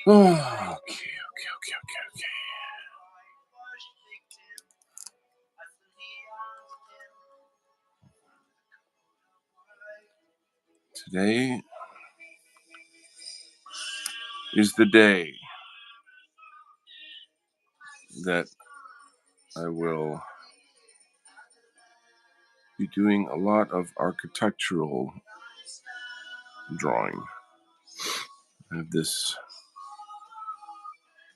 Okay. Today is the day that I will be doing a lot of architectural drawing. I have this.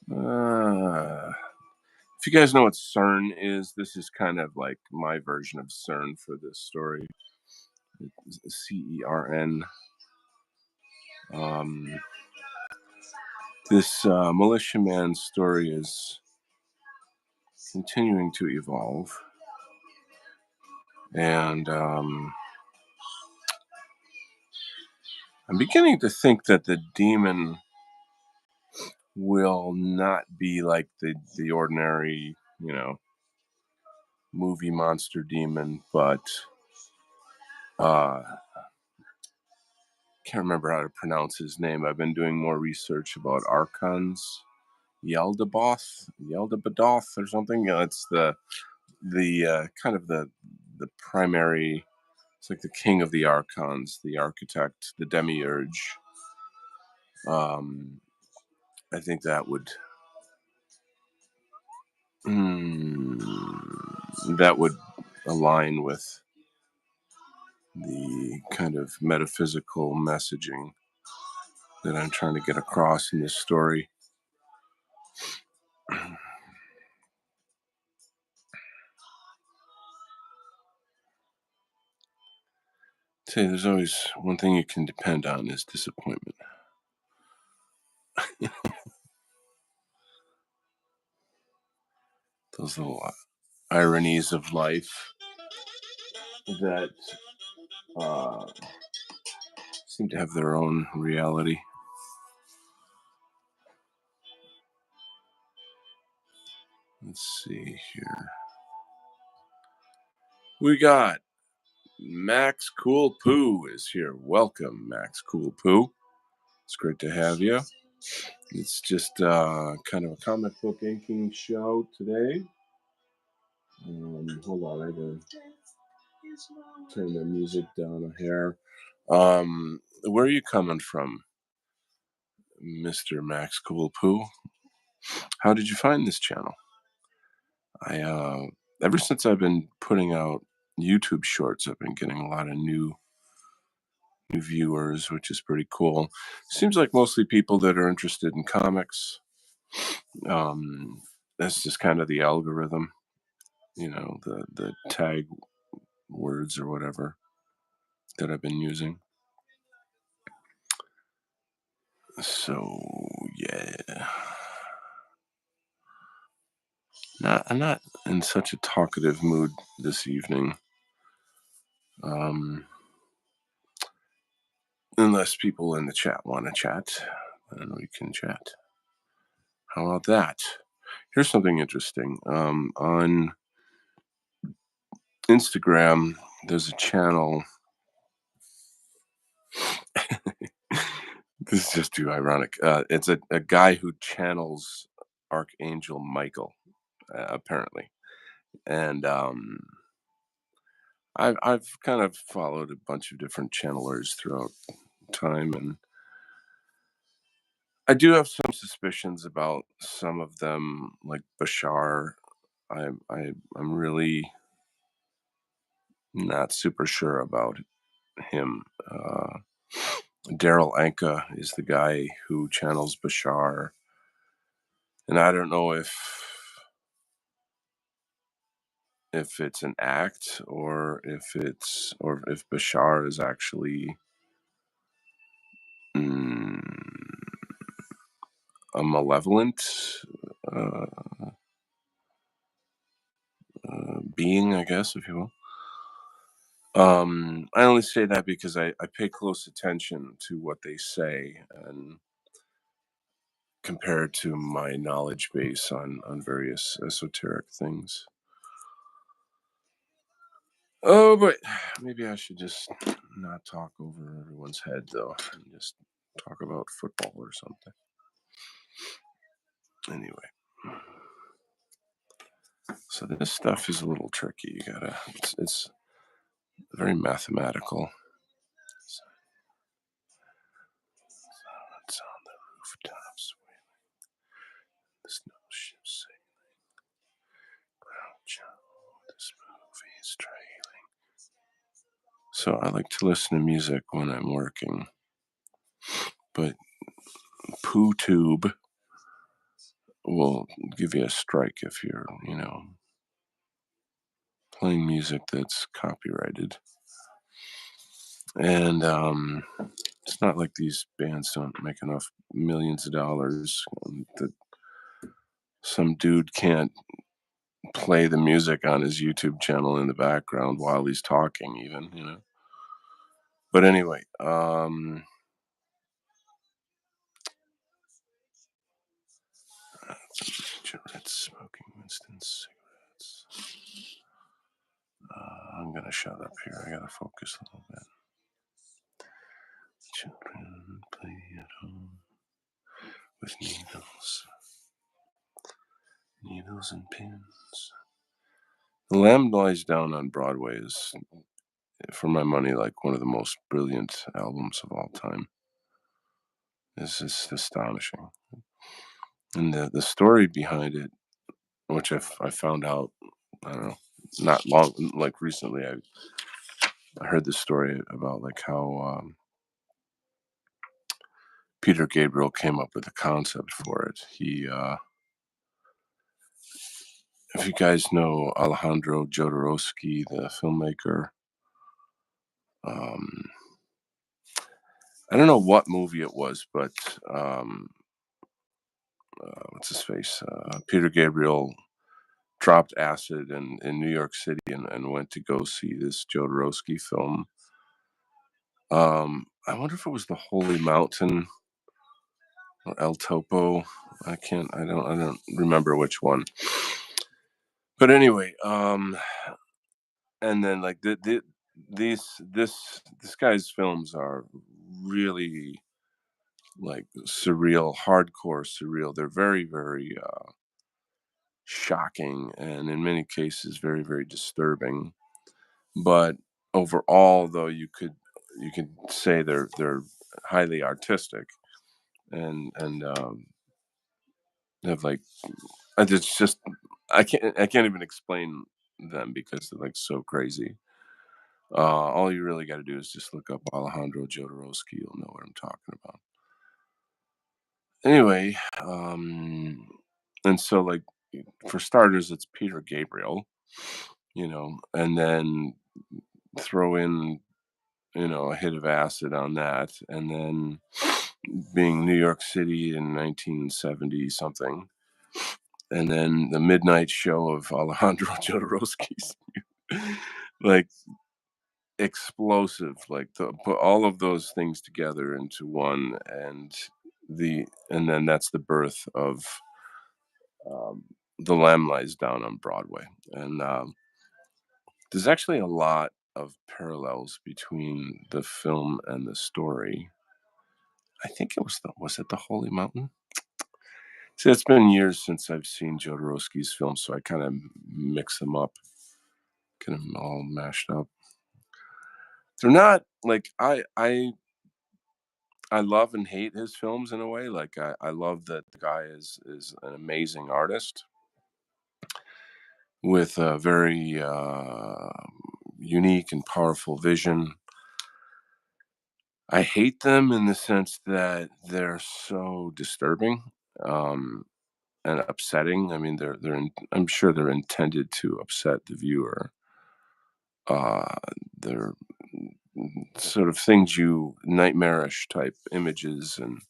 If you guys know what CERN is, this is kind of like my version of CERN for this story. It's CERN. This militiaman story is continuing to evolve, and I'm beginning to think that the demon will not be like the ordinary, movie monster demon, but can't remember how to pronounce his name. I've been doing more research about archons. Yaldabaoth or something. It's the kind of the primary. It's like the king of the archons, the architect, the demiurge. I think that would that would align with the kind of metaphysical messaging that I'm trying to get across in this story. Say, there's always one thing you can depend on is disappointment. Those little ironies of life that seem to have their own reality. Let's see here. We got Max Cool Poo is here. Welcome, Max Cool Poo. It's great to have you. It's just kind of a comic book inking show today. Hold on, I gotta turn the music down a hair. Where are you coming from, Mr. Max Cool Poo? How did you find this channel? I ever since I've been putting out YouTube shorts, I've been getting a lot of new viewers, which is pretty cool. Seems like mostly people that are interested in comics. That's just kind of the algorithm, the tag words or whatever that I've been using. So yeah, I'm not in such a talkative mood this evening. Unless people in the chat want to chat, then we can chat. How about that? Here's something interesting. On Instagram, there's a channel. This is just too ironic. It's a guy who channels Archangel Michael, apparently, and I've kind of followed a bunch of different channelers throughout time, and I do have some suspicions about some of them, like Bashar. I'm really not super sure about him. Daryl Anka is the guy who channels Bashar, and I don't know if it's an act or if Bashar is actually a malevolent uh, being, I guess, if you will. I only say that because I pay close attention to what they say and compare it to my knowledge base on various esoteric things. Oh, but maybe I should just not talk over everyone's head, though, and just talk about football or something. Anyway, so this stuff is a little tricky. It's very mathematical. So it's on the rooftops. The snow ships sailing. This movie is trailing. So I like to listen to music when I'm working, but PooTube will give you a strike if you're, playing music that's copyrighted. And it's not like these bands don't make enough millions of dollars that some dude can't play the music on his YouTube channel in the background while he's talking, even. But anyway, cigarettes, smoking Winston cigarettes. I'm gonna shut up here. I gotta focus a little bit. Children play at home with needles and pins. The Lamb Lies Down on Broadway is, for my money, like one of the most brilliant albums of all time. It's just astonishing. And the story behind it, which I found out, I don't know, not long, like recently, I heard this story about like how Peter Gabriel came up with the concept for it. If you guys know Alejandro Jodorowsky, the filmmaker, I don't know what movie it was, but what's his face? Peter Gabriel dropped acid in New York City and went to go see this Jodorowsky film. I wonder if it was The Holy Mountain or El Topo. I don't remember which one. But anyway, and then like this guy's films are really like surreal, hardcore surreal. They're very, very shocking and in many cases very, very disturbing. But overall, though, you could say they're highly artistic and have like it's just I can't even explain them because they're like so crazy. All you really got to do is just look up Alejandro Jodorowsky. You'll know what I'm talking about. Anyway, and so like for starters, it's Peter Gabriel, and then throw in a hit of acid on that, and then being New York City in 1970 something, and then the midnight show of Alejandro Jodorowsky's, like explosive, like to put all of those things together into one, and then that's the birth of um, The Lamb Lies Down on Broadway, and there's actually a lot of parallels between the film and the story. I think was it the Holy Mountain? See, it's been years since I've seen Jodorowsky's films, so I kind of mix them up, get them all mashed up. They're not like I love and hate his films in a way. Like I love that the guy is an amazing artist with a very unique and powerful vision. I hate them in the sense that they're so disturbing. Um, and upsetting. I mean, I'm sure they're intended to upset the viewer. Uh, they're sort of things nightmarish type images, and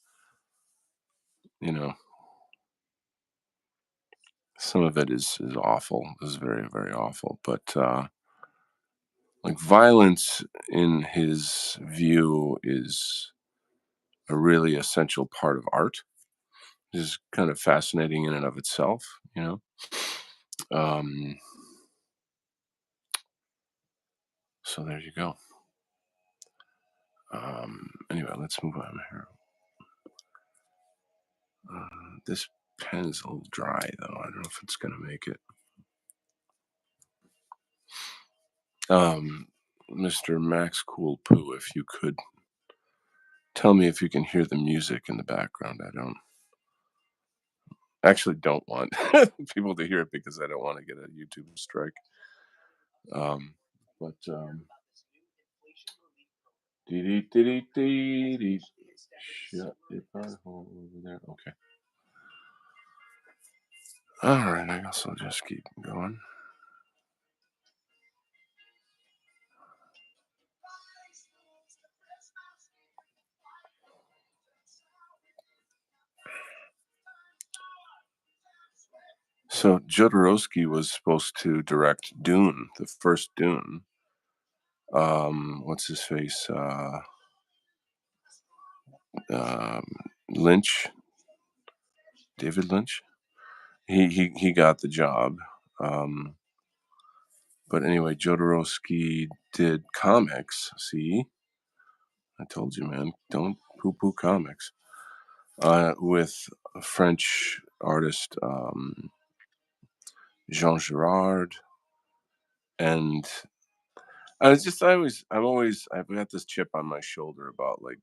you know, some of it is awful. Is very, very awful. But like violence, in his view, is a really essential part of art. Is kind of fascinating in and of itself. Um, so there you go. Anyway, let's move on here. This pen is a little dry, though. I don't know if it's going to make it. Mr. Max Cool Poo, if you could tell me if you can hear the music in the background. I don't actually don't want people to hear it because I don't want to get a YouTube strike. But dee-dee-dee-dee-dee-dee. Shut your butthole over there. Okay. All right. I guess I'll just keep going. So Jodorowsky was supposed to direct Dune, the first Dune. What's his face? Um, Lynch, David Lynch. He got the job. But anyway, Jodorowsky did comics. See, I told you, man, don't poo-poo comics. With a French artist, Jean Girard, and I've got this chip on my shoulder about like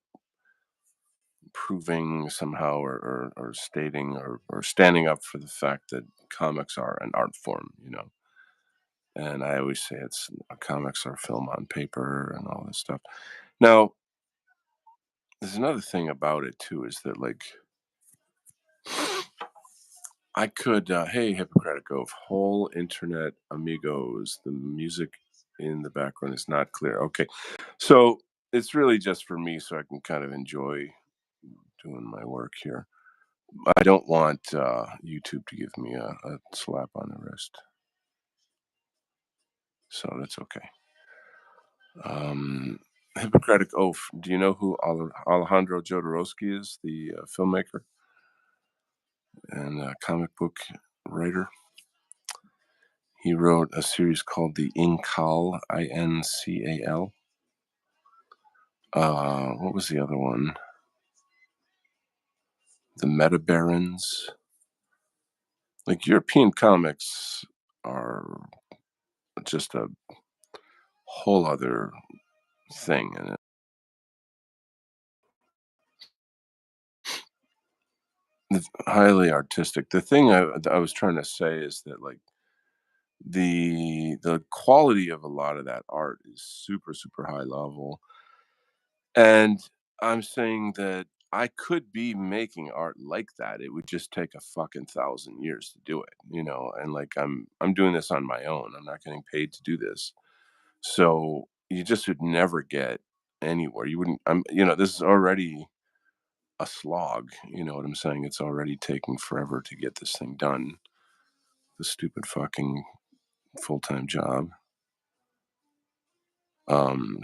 proving somehow or stating or standing up for the fact that comics are an art form, And I always say it's comics are film on paper and all this stuff. Now, there's another thing about it too, is that like I could, hey, Hippocratic Oath, whole internet amigos. The music in the background is not clear. Okay, so it's really just for me, so I can kind of enjoy doing my work here. I don't want YouTube to give me a slap on the wrist, so that's okay. Hippocratic Oath. Do you know who Alejandro Jodorowsky is? The filmmaker and comic book writer. He wrote a series called the Incal, Incal. What was the other one? The Meta Barons. Like European comics are just a whole other thing, and it's highly artistic. The thing I was trying to say is that like the quality of a lot of that art is super super high level, and I'm saying that I could be making art like that. It would just take a fucking 1,000 years to do it. And like I'm doing this on my own. I'm not getting paid to do this. So you just would never get anywhere. You wouldn't this is already a slog, you know what I'm saying? It's already taking forever to get this thing done. The stupid fucking full-time job.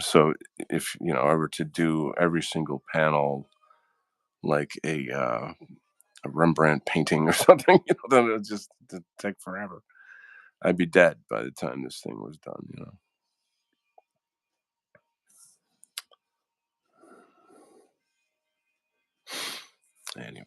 So if I were to do every single panel like a Rembrandt painting or something, then it would just take forever. I'd be dead by the time this thing was done. Anyway.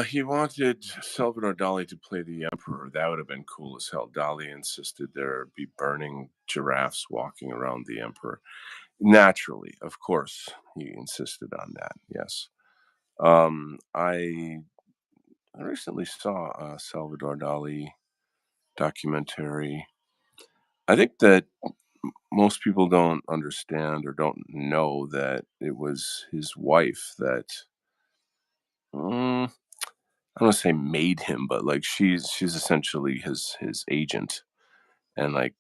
He wanted Salvador Dali to play the emperor. That would have been cool as hell. Dali insisted there be burning giraffes walking around the emperor. Naturally, of course, he insisted on that. Yes. I recently saw a Salvador Dali documentary. I think that most people don't understand or don't know that it was his wife that I don't want to say made him, but like she's essentially his agent, and like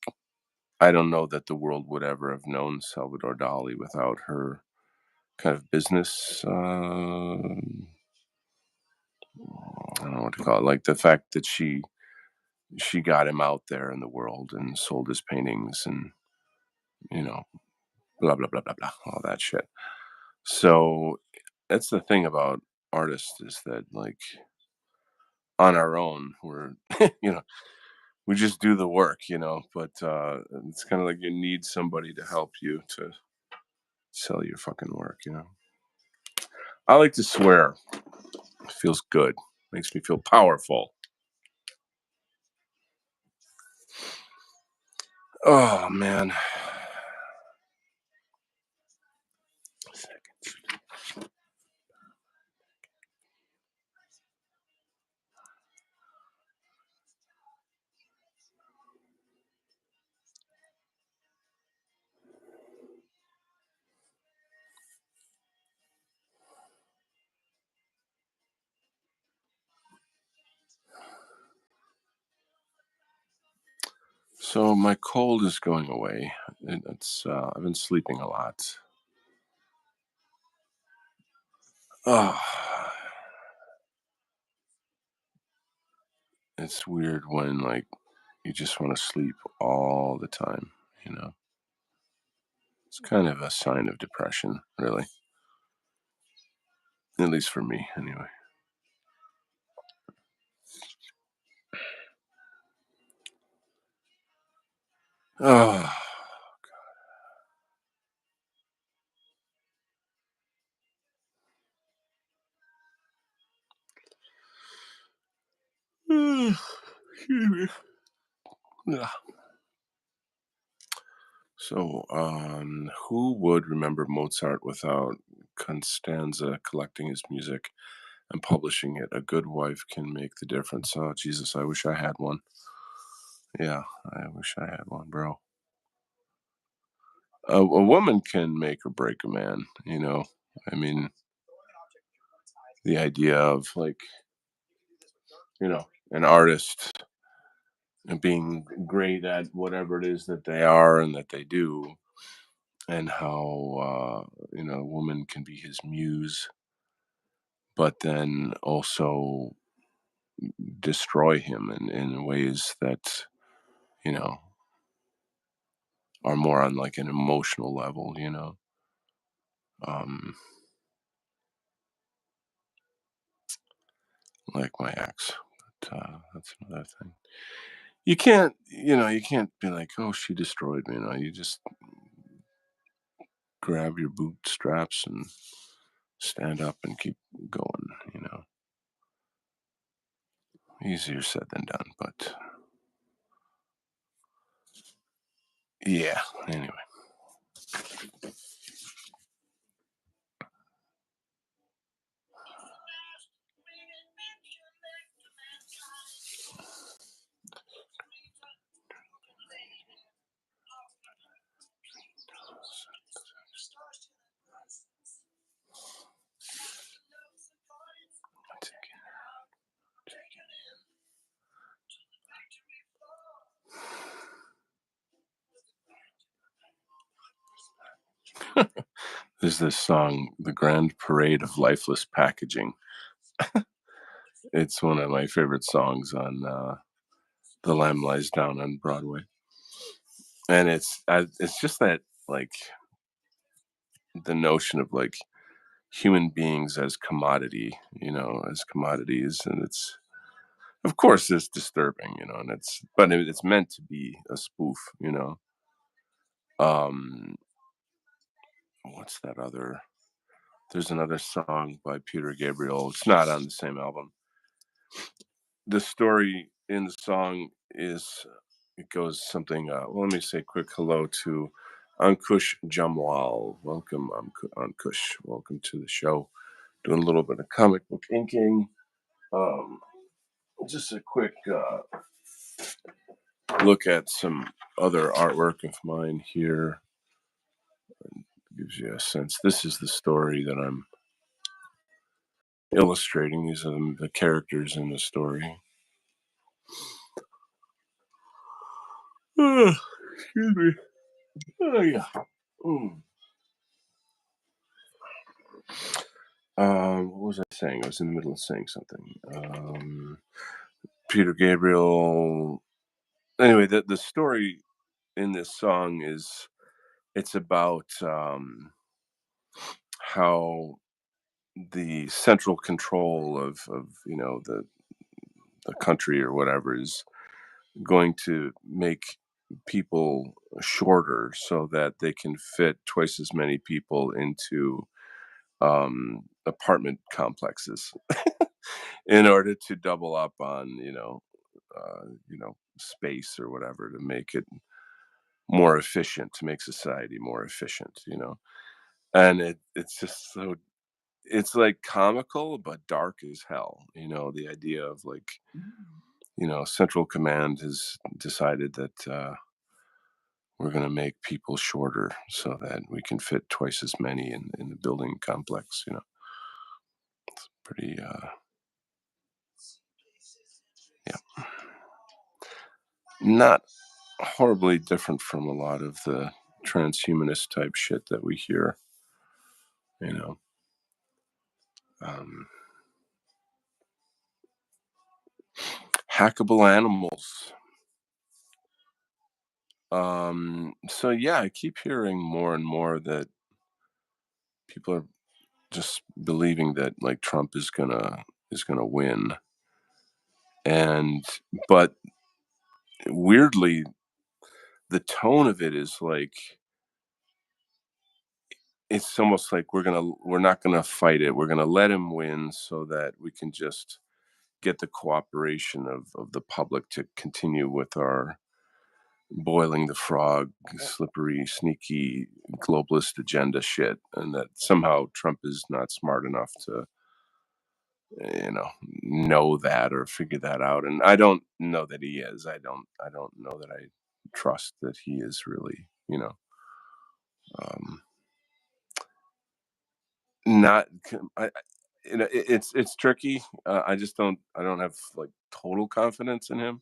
I don't know that the world would ever have known Salvador Dali without her kind of business. I don't know what to call it. Like the fact that she got him out there in the world and sold his paintings and you know blah blah blah blah blah all that shit. So that's the thing about artists is that like on our own. We're you know, we just do the work, but it's kind of like you need somebody to help you to sell your fucking work. I like to swear. It feels good. Makes me feel powerful. Oh man. So my cold is going away. It's I've been sleeping a lot. Oh, it's weird when like you just want to sleep all the time. It's kind of a sign of depression, really. At least for me, anyway. Oh. Excuse me. Yeah. So, who would remember Mozart without Constanza collecting his music and publishing it? A good wife can make the difference. Oh, Jesus, I wish I had one. Yeah, I wish I had one, bro. A woman can make or break a man. I mean, the idea of like, an artist and being great at whatever it is that they are and that they do, and how, a woman can be his muse, but then also destroy him in ways that, you know, are more on like an emotional level. Um, like my ex. But that's another thing. You can't be like, oh, she destroyed me. You just grab your bootstraps and stand up and keep going. Easier said than done, but yeah. Anyway, there's this song, "The Grand Parade of Lifeless Packaging." It's one of my favorite songs on "The Lamb Lies Down" on Broadway, and it's just that like the notion of like human beings as commodity, as commodities, and it's of course it's disturbing, and it's meant to be a spoof. Um, what's that other? There's another song by Peter Gabriel. It's not on the same album. The story in the song is it goes something. Well, let me say quick hello to Ankush Jamwal. Welcome, Ankush. Welcome to the show. Doing a little bit of comic book inking. Um, just a quick look at some other artwork of mine here. Gives you a sense. This is the story that I'm illustrating. These are the characters in the story. Excuse me. Oh yeah. Mm. What was I saying? I was in the middle of saying something. Peter Gabriel. Anyway, the story in this song is it's about how the central control of the a country or whatever is going to make people shorter so that they can fit twice as many people into apartment complexes in order to double up on space or whatever to make it more efficient, to make society more efficient. And it's just so it's like comical but dark as hell. The idea of like central command has decided that we're going to make people shorter so that we can fit twice as many in the building complex. Pretty yeah, not horribly different from a lot of the transhumanist type shit that we hear. you know um Hackable animals. So yeah, I keep hearing more and more that people are just believing that like Trump is gonna win. And but weirdly, the tone of it is like it's almost like we're not gonna fight it. We're gonna let him win so that we can just get the cooperation of the public to continue with our boiling the frog, slippery, sneaky globalist agenda shit, and that somehow Trump is not smart enough to, you know that or figure that out. And I don't know that he is. I don't know that I trust that he is really, um, not. It's tricky. I don't have like total confidence in him.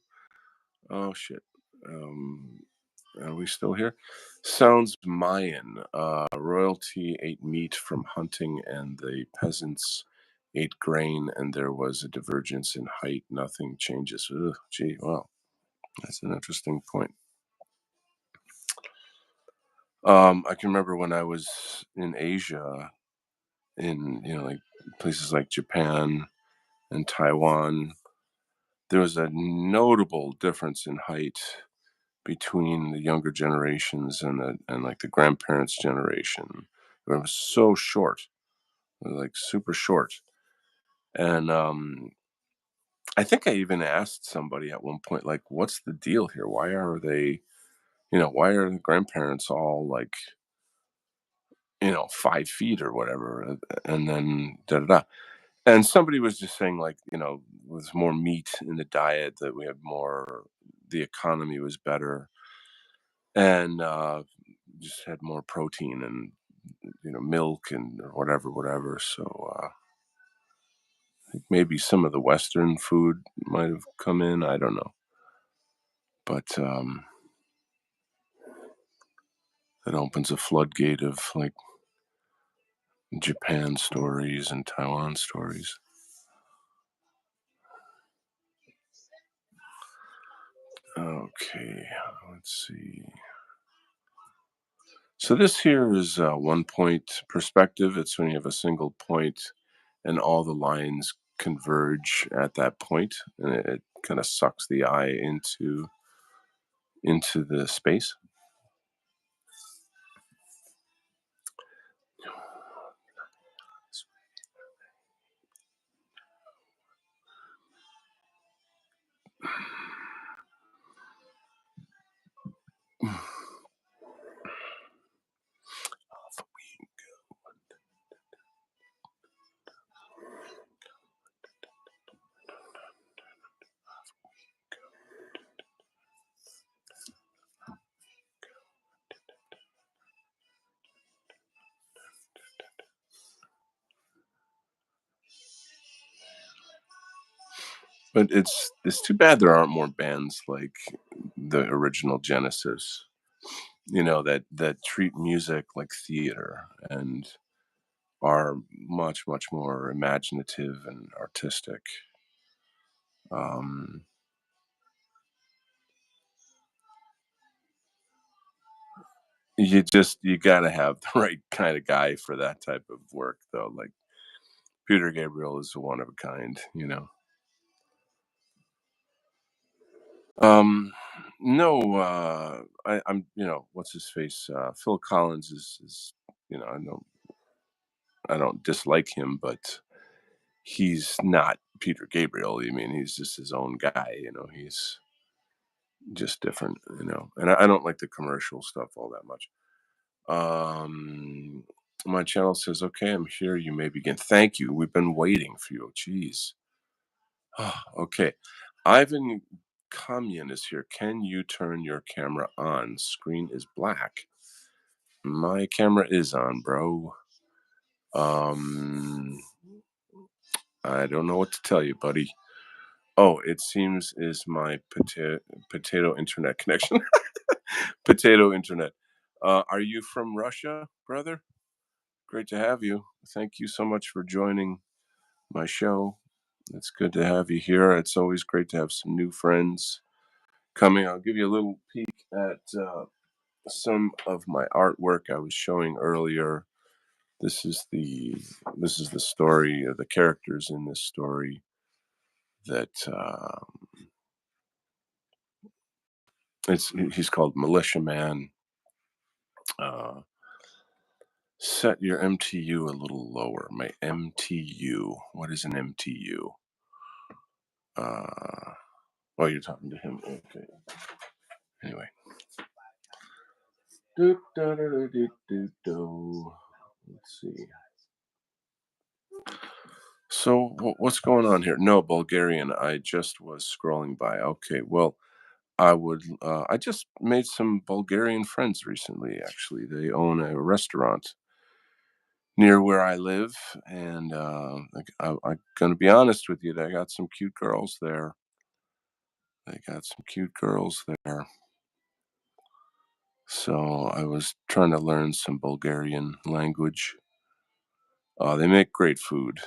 Oh shit. Um, Are we still here? Sounds Mayan. Royalty ate meat from hunting, and the peasants ate grain, and there was a divergence in height. Nothing changes. Ugh, gee, wow, that's an interesting point. I can remember when I was in Asia, in like places like Japan and Taiwan, there was a notable difference in height between the younger generations and like the grandparents' generation. It was so short, like super short. And I think I even asked somebody at one point, like, what's the deal here? Why are the grandparents all like, 5 feet or whatever? And then da da da. And somebody was just saying, like, with more meat in the diet, that we had more, the economy was better, and just had more protein and milk and or whatever. So I think maybe some of the Western food might have come in. I don't know, but that opens a floodgate of like Japan stories and Taiwan stories. Okay, let's see. So this here is one point perspective. It's when you have a single point and all the lines converge at that point, and it kind of sucks the eye into the space. But it's too bad there aren't more bands like the original Genesis, that treat music like theater and are much, much more imaginative and artistic. Um, you gotta have the right kind of guy for that type of work, though. Like Peter Gabriel is one of a kind. Um, no, I'm, what's his face? Phil Collins is, I don't dislike him, but he's not Peter Gabriel. I mean, he's just his own guy. He's just different. And I don't like the commercial stuff all that much. Um, my channel says, "Okay, I'm here. You may begin." Thank you. We've been waiting for you. Jeez. Okay. Ivan Kamyan is here. Can you turn your camera on? Screen is black. My camera is on, bro. Um, I don't know what to tell you, buddy. Oh, it seems is my potato internet connection. Potato internet. Are you from Russia, brother? Great to have you. Thank you so much for joining my show. It's good to have you here. It's always great to have some new friends coming. I'll give you a little peek at some of my artwork I was showing earlier. This is the this is the story of the characters in this story that it's he's called Militia Man. Uh, Set your MTU a little lower. My MTU. What is an MTU? Uh, oh, you're talking to him. Okay. Anyway. Let's see. So what's going on here? No, Bulgarian. I just was scrolling by. Okay, well, I would. I just made some Bulgarian friends recently. Actually, they own a restaurant near where I live, and I'm gonna be honest with you. They got some cute girls there. They got some cute girls there. So I was trying to learn some Bulgarian language. They make great food,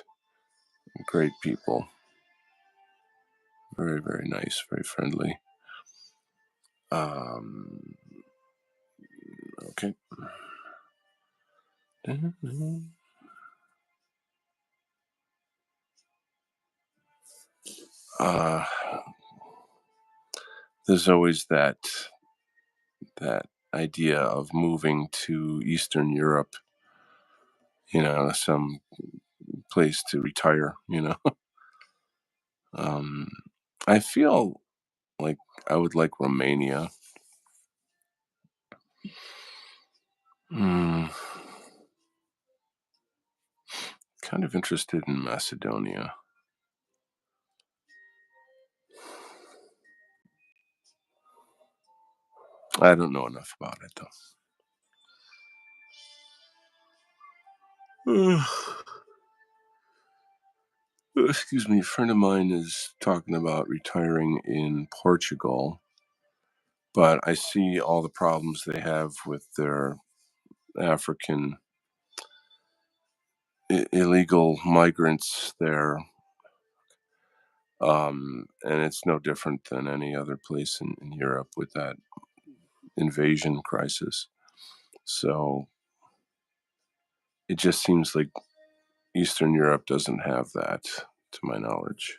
great people, very very nice, very friendly. Um, okay. Uh, there's always that idea of moving to Eastern Europe, some place to retire. um, I feel like I would like Romania. Hmm, kind of interested in Macedonia. I don't know enough about it though. Excuse me, a friend of mine is talking about retiring in Portugal, but I see all the problems they have with their African illegal migrants there. And it's no different than any other place in Europe with that invasion crisis. So it just seems like Eastern Europe doesn't have that, to my knowledge.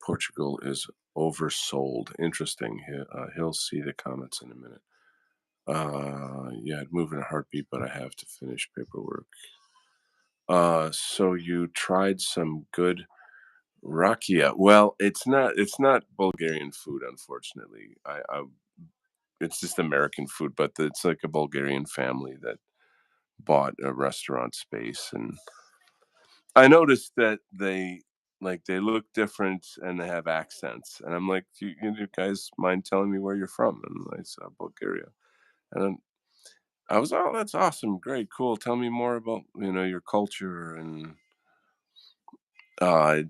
Portugal is oversold. Interesting. He'll see the comments in a minute. Yeah, I'd move in a heartbeat, but I have to finish paperwork. So you tried some good rakia. Well, it's not Bulgarian food, unfortunately. It's just American food, but it's like a Bulgarian family that bought a restaurant space, and I noticed that they look different and they have accents, and I'm like, "Do you guys mind telling me where you're from?" And I said, "Bulgaria." And then I was, "Oh, that's awesome, great, cool. Tell me more about your culture." And uh,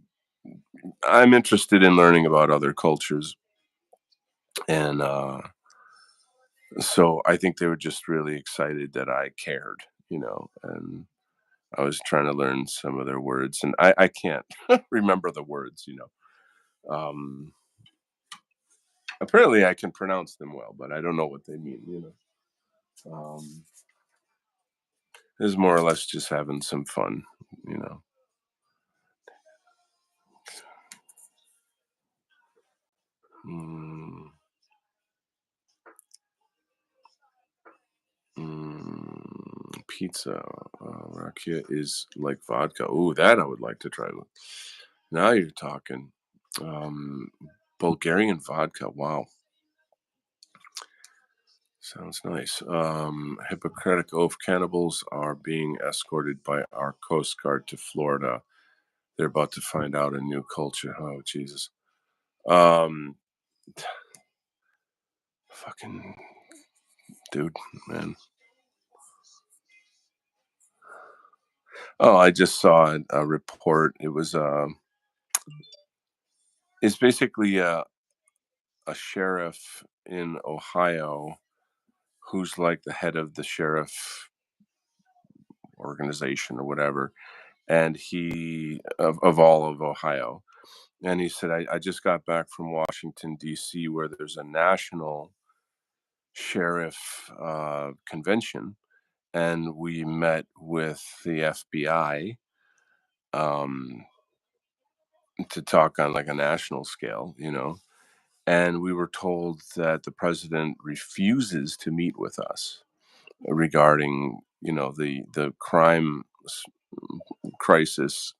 I'm interested in learning about other cultures, and so I think they were just really excited that I cared, and I was trying to learn some of their words, and I can't remember the words. Apparently, I can pronounce them well, but I don't know what they mean. It's more or less just having some fun. You know. pizza. Rakia is like vodka. Ooh, that I would like to try. Now you're talking. Um, Bulgarian vodka. Wow, sounds nice. Hippocratic Oath cannibals are being escorted by our Coast Guard to Florida. They're about to find out a new culture. Oh, Jesus. Um, fucking dude, man. Oh, I just saw a report. It's basically a sheriff in Ohio who's like the head of the sheriff organization or whatever, and he of all of Ohio. And he said, I just got back from Washington, D.C., where there's a national sheriff convention, and we met with the FBI um, to talk on like a national scale, and we were told that the president refuses to meet with us regarding the crime crisis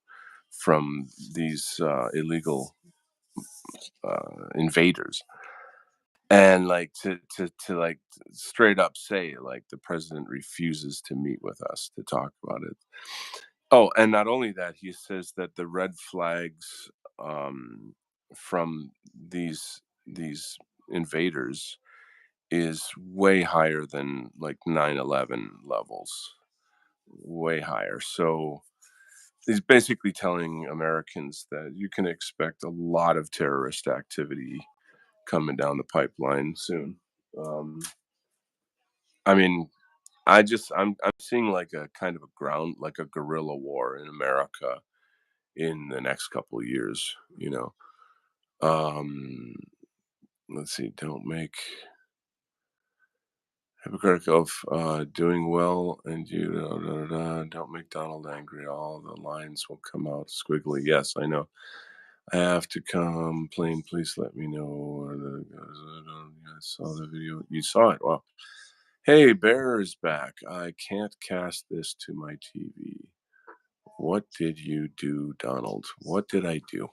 from these illegal invaders, and like to like straight up say like the president refuses to meet with us to talk about it. Oh, and not only that, he says that the red flags from these invaders is way higher than like 9/11 levels, way higher. So he's basically telling Americans that you can expect a lot of terrorist activity coming down the pipeline soon. Um, I mean, I'm seeing like a kind of a ground like a guerrilla war in America in the next couple of years. Um, let's see. Don't make Hippocratic Oath, doing well, and you don't make Donald angry. All the lines will come out squiggly. Yes, I know. I have to complain. Please let me know. I saw the video. You saw it. Wow. Hey, Bear is back. I can't cast this to my TV. What did you do, Donald? What did I do?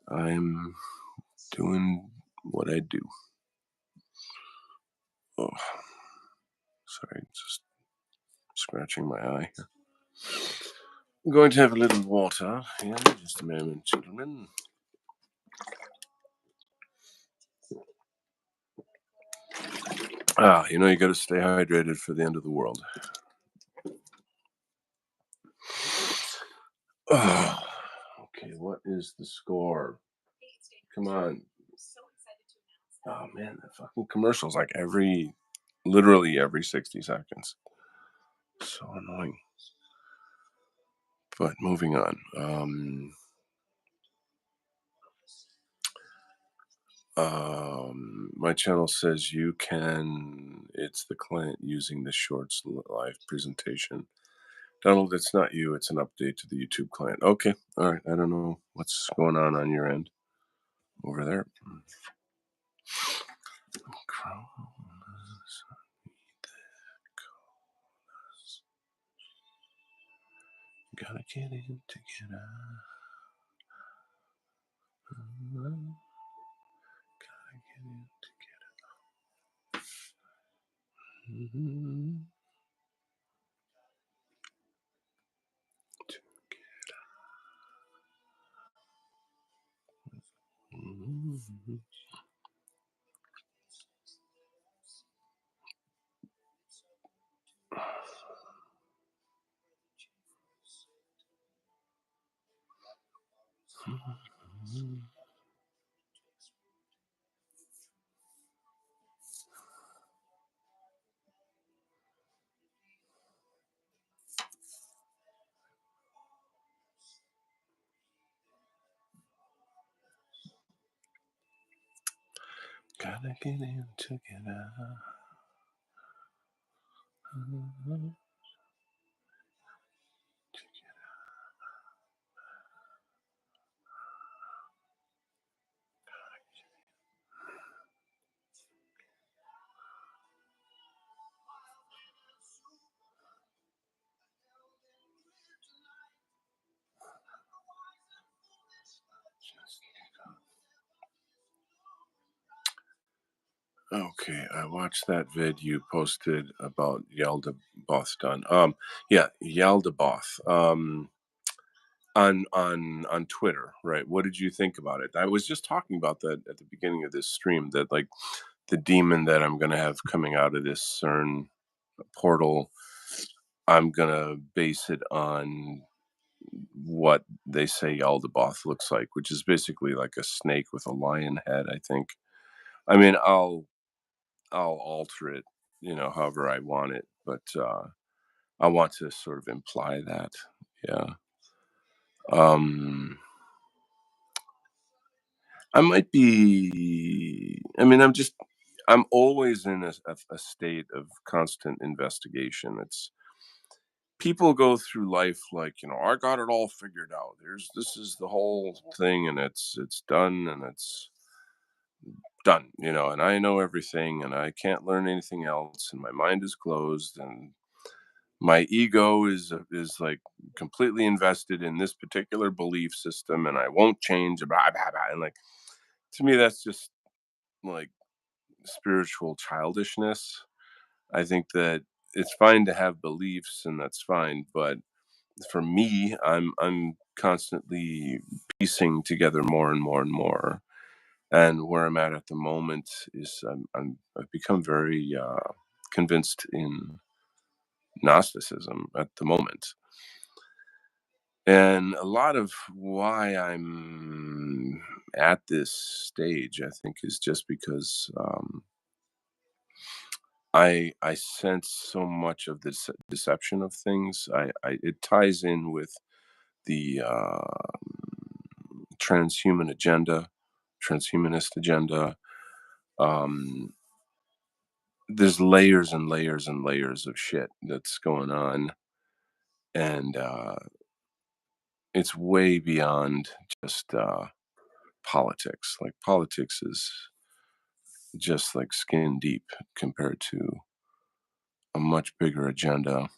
I'm doing what I do. Oh, sorry, just scratching my eye. I'm going to have a little water here. Just a moment, gentlemen. You got to stay hydrated for the end of the world. Oh, okay, what is the score? Come on. Oh man, the fucking commercials like literally every 60 seconds. So annoying. But moving on. My channel says you can. It's the client using the Shorts live presentation. Donald, it's not you. It's an update to the YouTube client. Okay, all right. I don't know what's going on your end over there. Gotta get in to get out. Gotta get in to get out. Mm-hmm. To get out. Mm-hmm. Gotta get in to get out. Okay, I watched that vid you posted about Yaldabaoth. Yeah, Yaldabaoth. On Twitter, right? What did you think about it? I was just talking about that at the beginning of this stream. That like the demon that I'm gonna have coming out of this CERN portal, I'm gonna base it on what they say Yaldabaoth looks like, which is basically like a snake with a lion head. I think. I mean, I'll alter it, however I want it, but I want to sort of imply that. Yeah. Um, I might be. I mean, I'm always in a state of constant investigation. It's people go through life like, I got it all figured out. This is the whole thing, and it's done, and it's done, and I know everything, and I can't learn anything else, and my mind is closed, and my ego is like completely invested in this particular belief system, and I won't change. Blah, blah, blah. And like to me, that's just like spiritual childishness. I think that it's fine to have beliefs, and that's fine, but for me, I'm constantly piecing together more and more and more. And where I'm at the moment is I've become very convinced in Gnosticism at the moment. And a lot of why I'm at this stage, I think, is just because I sense so much of this deception of things. It ties in with the transhuman agenda, transhumanist agenda. Um, there's layers and layers and layers of shit that's going on, and it's way beyond just politics. Like politics is just like skin deep compared to a much bigger agenda.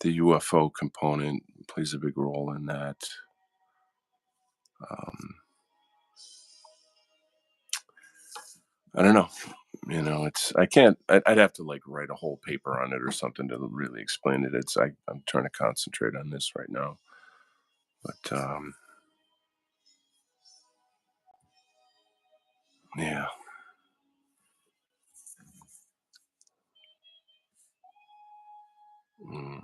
The UFO component plays a big role in that. Um, I don't know. It's I can't. I'd have to like write a whole paper on it or something to really explain it. I'm trying to concentrate on this right now, but yeah. Mm.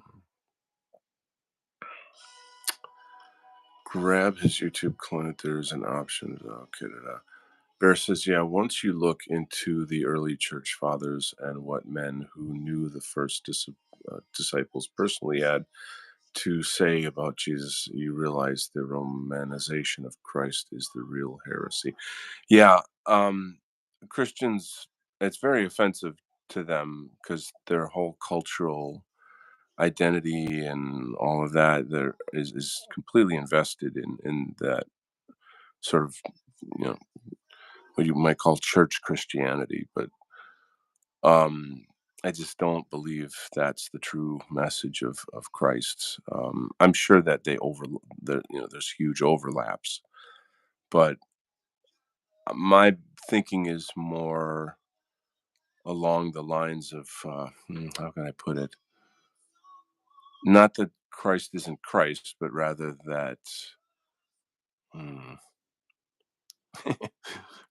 Grab his YouTube client. There's an option. Okay. Bear says, yeah, once you look into the early church fathers and what men who knew the first disciples personally had to say about Jesus, you realize the romanization of Christ is the real heresy. Yeah, Christians, it's very offensive to them because their whole cultural identity and all of that there is completely invested in that sort of, you know what you might call church Christianity, but um, I just don't believe that's the true message of Christ. I'm sure that there's huge overlaps, but my thinking is more along the lines of how can I put it? Not that Christ isn't Christ, but rather that. hmm,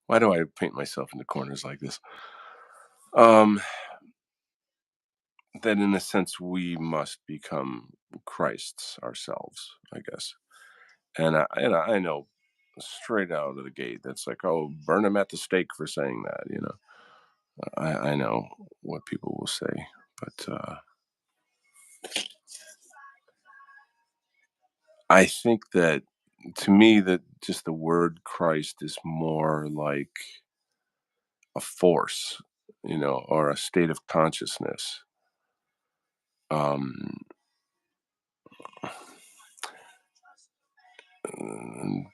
Why do I paint myself into corners like this? Um, that in a sense we must become Christs ourselves, I guess. And I know straight out of the gate that's like, oh, burn him at the stake for saying that. I know what people will say, but I think that to me that just the word Christ is more like a force, or a state of consciousness. Um,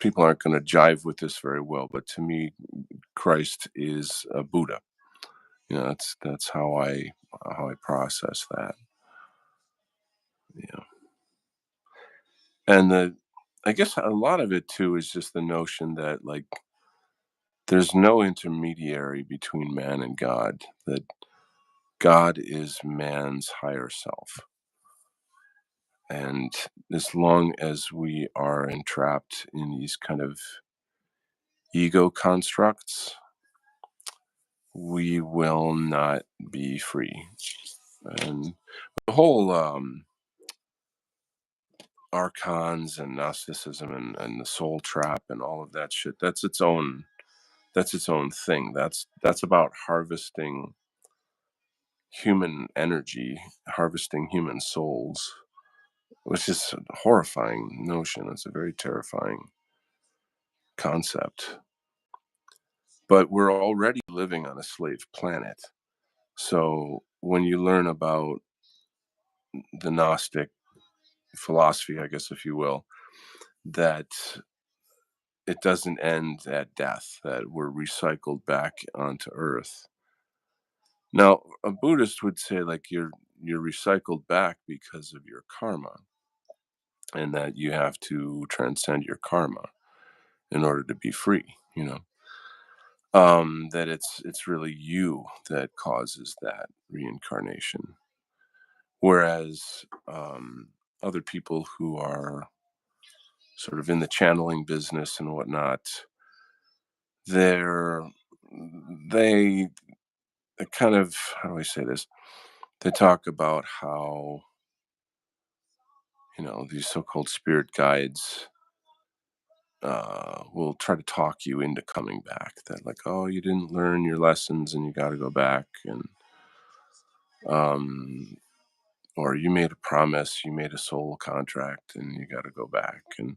People aren't going to jive with this very well, but to me, Christ is a Buddha. That's how I process that. Yeah, and I guess a lot of it too is just the notion that like there's no intermediary between man and God, that God is man's higher self. And as long as we are entrapped in these kind of ego constructs, we will not be free. And the whole archons and Gnosticism and the soul trap and all of that shit, that's its own thing. That's about harvesting human energy, harvesting human souls, which is a horrifying notion. It's a very terrifying concept. But we're already living on a slave planet. So when you learn about the Gnostic philosophy, I guess, if you will, that it doesn't end at death, that we're recycled back onto Earth. Now, a Buddhist would say, like, you're recycled back because of your karma, and that you have to transcend your karma in order to be free. That it's really you that causes that reincarnation, whereas other people who are sort of in the channeling business and whatnot, they're they kind of, how do I say this? They talk about how, these so-called spirit guides will try to talk you into coming back. That, like, oh, you didn't learn your lessons and you got to go back, and um, or you made a promise, you made a soul contract, and you got to go back, and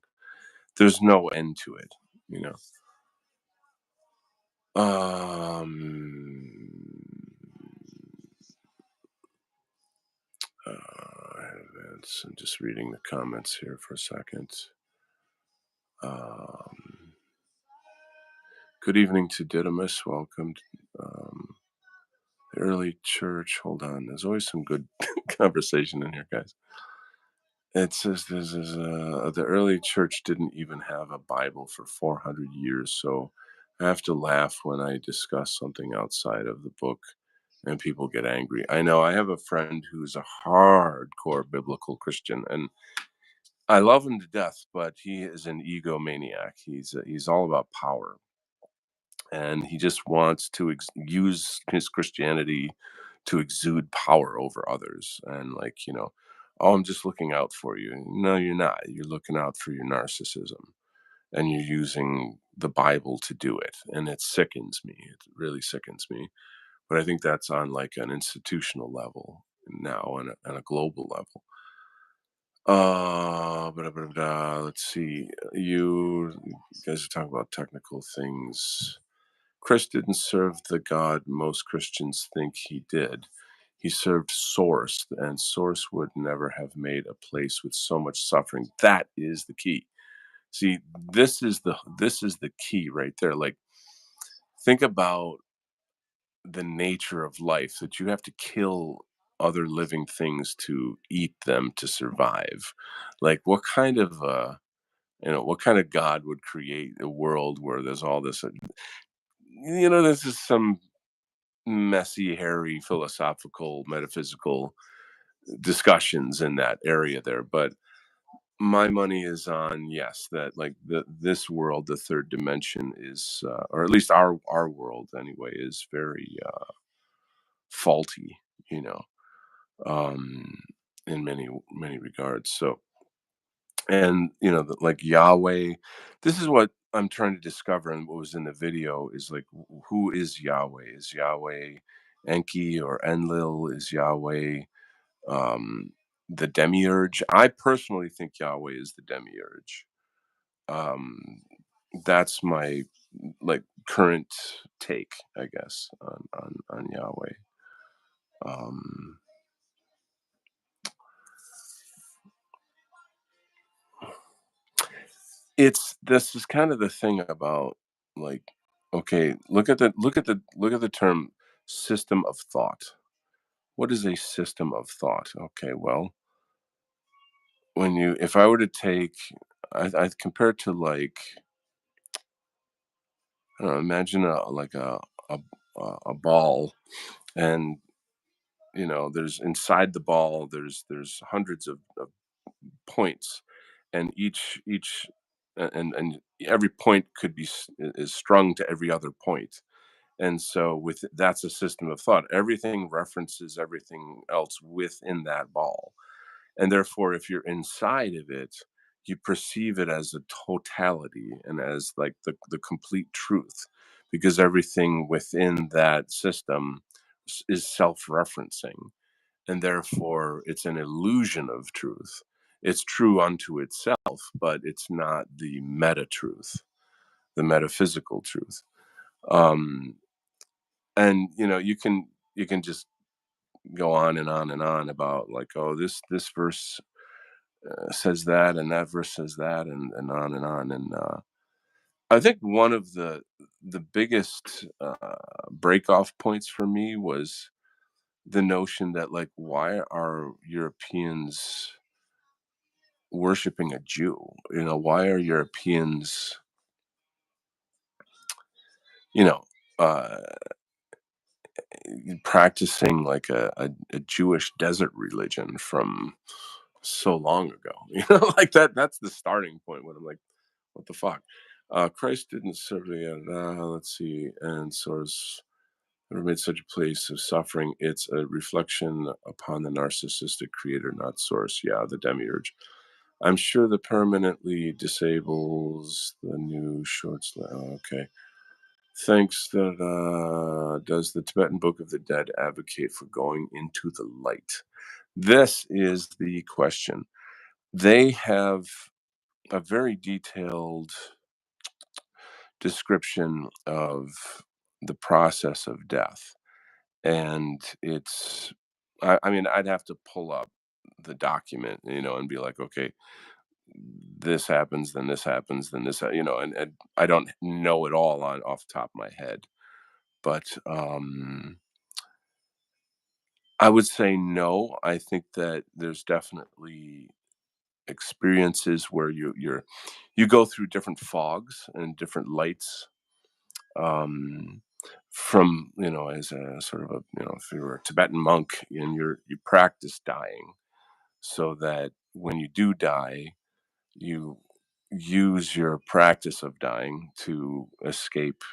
there's no end to it. You know. Um, I'm just reading the comments here for a second. Um, Good evening to Didymus. Welcome. Um, the early church. Hold on. There's always some good conversation in here, guys. It says the early church didn't even have a Bible for 400 years. So I have to laugh when I discuss something outside of the book and people get angry. I know I have a friend who's a hardcore biblical Christian, and I love him to death, but he is an egomaniac. He's all about power, and he just wants to use his Christianity to exude power over others. And, like, oh, I'm just looking out for you. No, you're not. You're looking out for your narcissism, and you're using the Bible to do it. And it sickens me. It really sickens me. But I think that's on, like, an institutional level now, and a global level. Let's see. You guys are talking about technical things. Chris didn't serve the God most Christians think he did. He served Source, and Source would never have made a place with so much suffering. That is the key. See, this is the key right there. Like, think about the nature of life, that you have to kill other living things to eat them to survive. Like, what kind of God would create a world where there's all this, this is some messy, hairy, philosophical, metaphysical discussions in that area there. But my money is on, yes, that, like, this world, the third dimension is, or at least our world anyway, is very faulty, you know, um, in many regards. So, and like Yahweh, this is what I'm trying to discover, and what was in the video is, like, who is Yahweh? Is Yahweh Enki or Enlil? Is Yahweh um the demiurge? I personally think Yahweh is the demiurge. um that's my, like, current take, I guess, on Yahweh. um it's This is kind of the thing about, like, okay, look at the term system of thought. What is a system of thought? Okay, well, if I were to take, I compare it to, like, I don't know, imagine a a ball, and there's inside the ball. There's hundreds of points, and and every point could be is strung to every other point. And so with that's a system of thought. Everything references everything else within that ball. And therefore, if you're inside of it, you perceive it as a totality and as like the complete truth, because everything within that system is self-referencing, and therefore it's an illusion of truth. It's true unto itself, but it's not the meta truth, the metaphysical truth. um and you can just go on and on and on about, like, oh, this verse says that, and that verse says that, and on and on. And I think one of the biggest break off points for me was the notion that, like, why are Europeans worshiping a Jew? Why are Europeans, you know, uh, practicing like a Jewish desert religion from so long ago? Like that's the starting point when I'm like, what the fuck? Christ didn't serve the, let's see, and source never made such a place of suffering. It's a reflection upon the narcissistic creator, not source. Yeah, the demiurge. I'm sure the permanently disables the new shorts. Okay. Thanks. That does the Tibetan Book of the Dead advocate for going into the light? This is the question. They have a very detailed description of the process of death, and I mean, I'd have to pull up the document, and be like, okay, this happens, then this happens, then this, and I don't know it all on off the top of my head, but I would say no. I think that there's definitely experiences where you go through different fogs and different lights, um from, as a sort of a, if you're a Tibetan monk and you practice dying, so that when you do die, you use your practice of dying to escape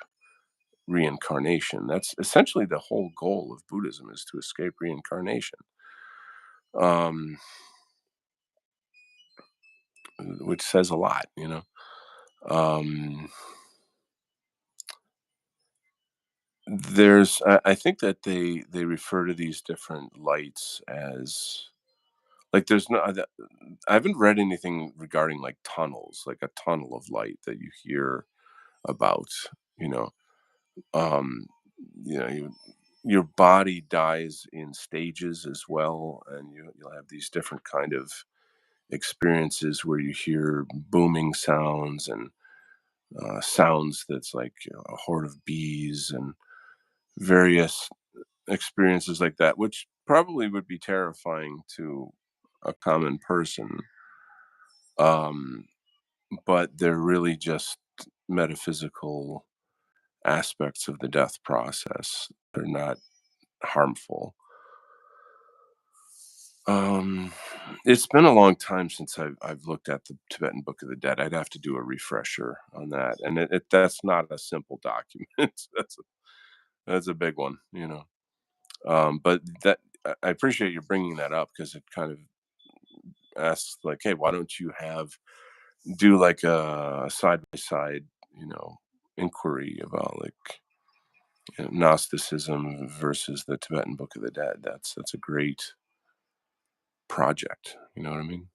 reincarnation. That's essentially the whole goal of Buddhism, is to escape reincarnation. um which says a lot. um I think that they refer to these different lights as, like, there's no I haven't read anything regarding, like, tunnels, like a tunnel of light that you hear about. You know, um, your body dies in stages as well, and you'll have these different kind of experiences where you hear booming sounds, and sounds that's like, a horde of bees, and various experiences like that, which probably would be terrifying to a common person. Um, but they're really just metaphysical aspects of the death process. They're not harmful. Um, it's been a long time since I've looked at the Tibetan Book of the Dead. I'd have to do a refresher on that, and that's not a simple document. That's a big one. But I appreciate you bringing that up, because it kind of asks, like, hey, why don't you do like a side by side, inquiry about, like, Gnosticism versus the Tibetan Book of the Dead. That's a great project. You know what I mean?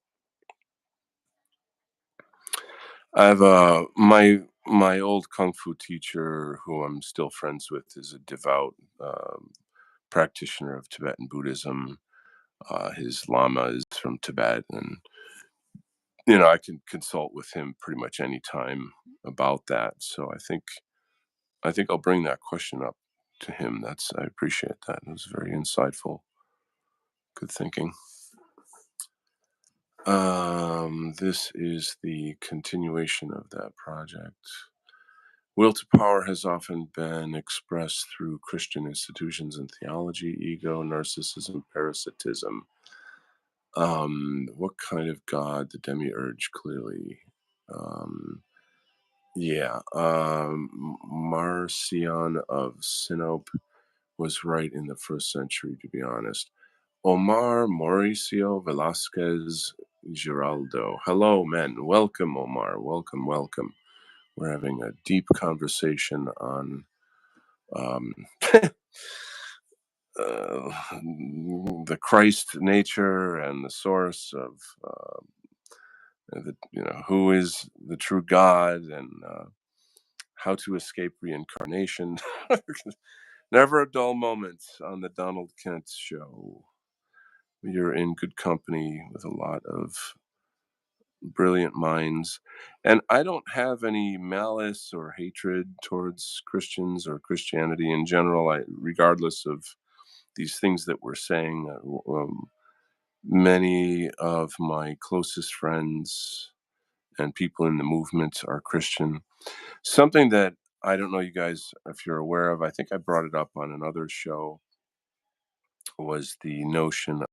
I have my old kung fu teacher, who I'm still friends with, is a devout practitioner of Tibetan Buddhism. His lama is from Tibet, and I can consult with him pretty much any time about that. So I think I'll bring that question up to him. I appreciate that. It was very insightful. Good thinking. This is the continuation of that project. Will to power has often been expressed through Christian institutions and theology, ego, narcissism, parasitism. What kind of God? The demiurge, clearly. Um, yeah. Marcion of Sinope was right in the first century, to be honest. Omar Mauricio Velasquez Giraldo. Hello, men. Welcome, Omar. Welcome, welcome. We're having a deep conversation on um, the Christ nature and the source of who is the true God and how to escape reincarnation. Never a dull moment on the Donald Kent show. You're in good company with a lot of brilliant minds. And I don't have any malice or hatred towards Christians or Christianity in general, regardless of these things that we're saying. Many of my closest friends and people in the movement are Christian. Something that I don't know you guys if you're aware of, I think I brought it up on another show, was the notion